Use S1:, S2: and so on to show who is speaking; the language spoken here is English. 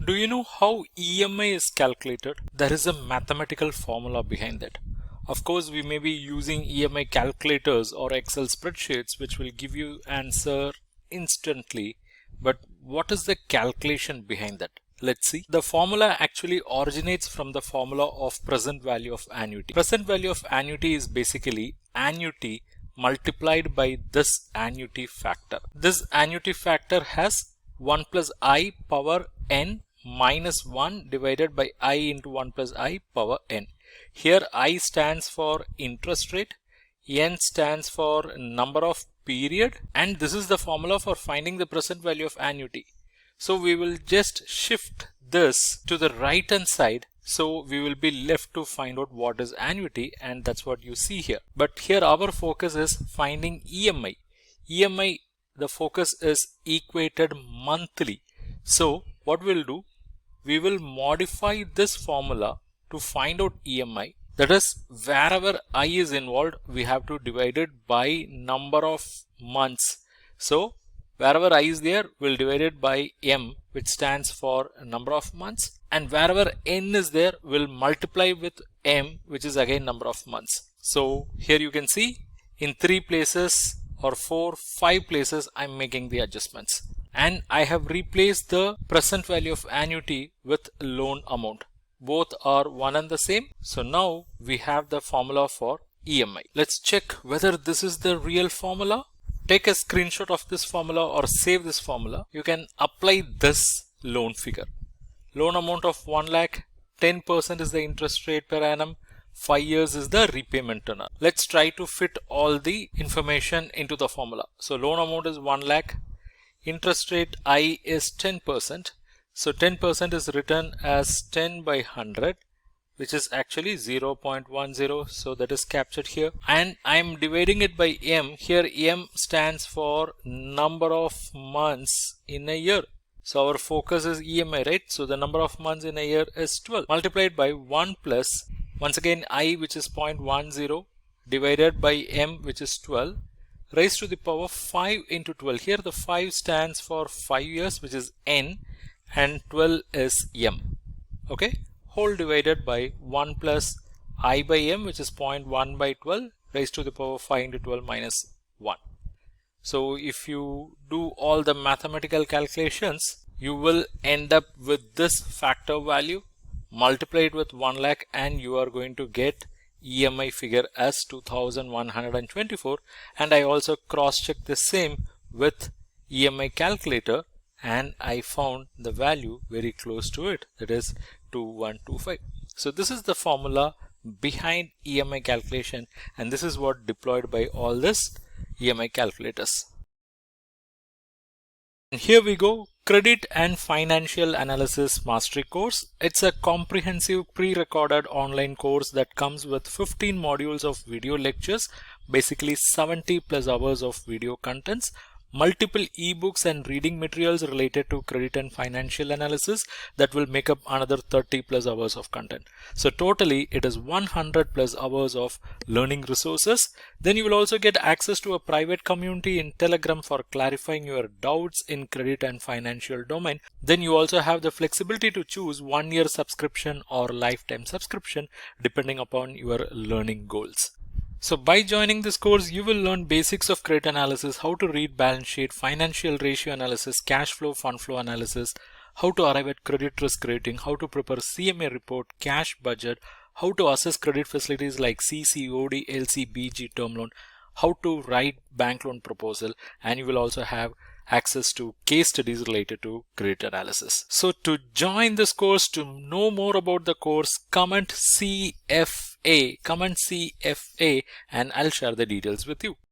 S1: Do you know how EMI is calculated? There is a mathematical formula behind that. Of course, we may be using EMI calculators or Excel spreadsheets which will give you answer instantly. But what is the calculation behind that? Let's see. The formula actually originates from the formula of present value of annuity. Present value of annuity is basically annuity multiplied by this annuity factor. This annuity factor has 1 plus I power n minus 1 divided by I into 1 plus I power n. Here I stands for interest rate, n stands for number of period, and this is the formula for finding the present value of annuity. So we will just shift this to the right hand side, so we will be left to find out what is annuity, and that's what you see here. But here our focus is finding EMI. EMI, the focus is equated monthly. So what we'll do, we will modify this formula to find out EMI. That is, wherever I is involved, we have to divide it by number of months. So wherever I is there, we'll divide it by M, which stands for number of months. And wherever N is there, we'll multiply with M, which is again number of months. So here you can see in 3 places or 4, 5 places, I'm making the adjustments. And I have replaced the present value of annuity with loan amount. Both are one and the same. So now we have the formula for EMI. Let's check whether this is the real formula. Take a screenshot of this formula or save this formula. You can apply this loan figure. Loan amount of 1 lakh, 10% is the interest rate per annum, 5 years is the repayment tenor. Let's try to fit all the information into the formula. So loan amount is 1 lakh. Interest rate I is 10%. So 10% is written as 10 by 100, which is actually 0.10. So that is captured here. And I'm dividing it by M. Here M stands for number of months in a year. So our focus is EMI, right? So the number of months in a year is 12. Multiplied by 1 plus, once again I, which is 0.10, divided by M, which is 12. Raised to the power 5 into 12. Here the 5 stands for 5 years, which is N, and 12 is M. Okay, whole divided by 1 plus I by M, which is 0.1 by 12, raised to the power 5 into 12 minus 1. So if you do all the mathematical calculations, you will end up with this factor value, multiply it with 1 lakh, and you are going to get EMI figure as 2124. And I also cross-checked the same with EMI calculator, and I found the value very close to it, that is 2125. So this is the formula behind EMI calculation, and this is what deployed by all this EMI calculators. And here we go, Credit and Financial Analysis Mastery course. It's a comprehensive pre-recorded online course that comes with 15 modules of video lectures, basically 70 plus hours of video contents, multiple ebooks and reading materials related to credit and financial analysis that will make up another 30 plus hours of content. So totally it is 100 plus hours of learning resources. Then you will also get access to a private community in Telegram for clarifying your doubts in credit and financial domain. Then you also have the flexibility to choose 1-year subscription or lifetime subscription depending upon your learning goals. So by joining this course, you will learn basics of credit analysis, how to read balance sheet, financial ratio analysis, cash flow, fund flow analysis, how to arrive at credit risk rating, how to prepare CMA report, cash budget, how to assess credit facilities like CC, OD, LC, BG, term loan, how to write bank loan proposal, and you will also have access to case studies related to credit analysis. So to join this course, to know more about the course, comment CFA, and I'll share the details with you.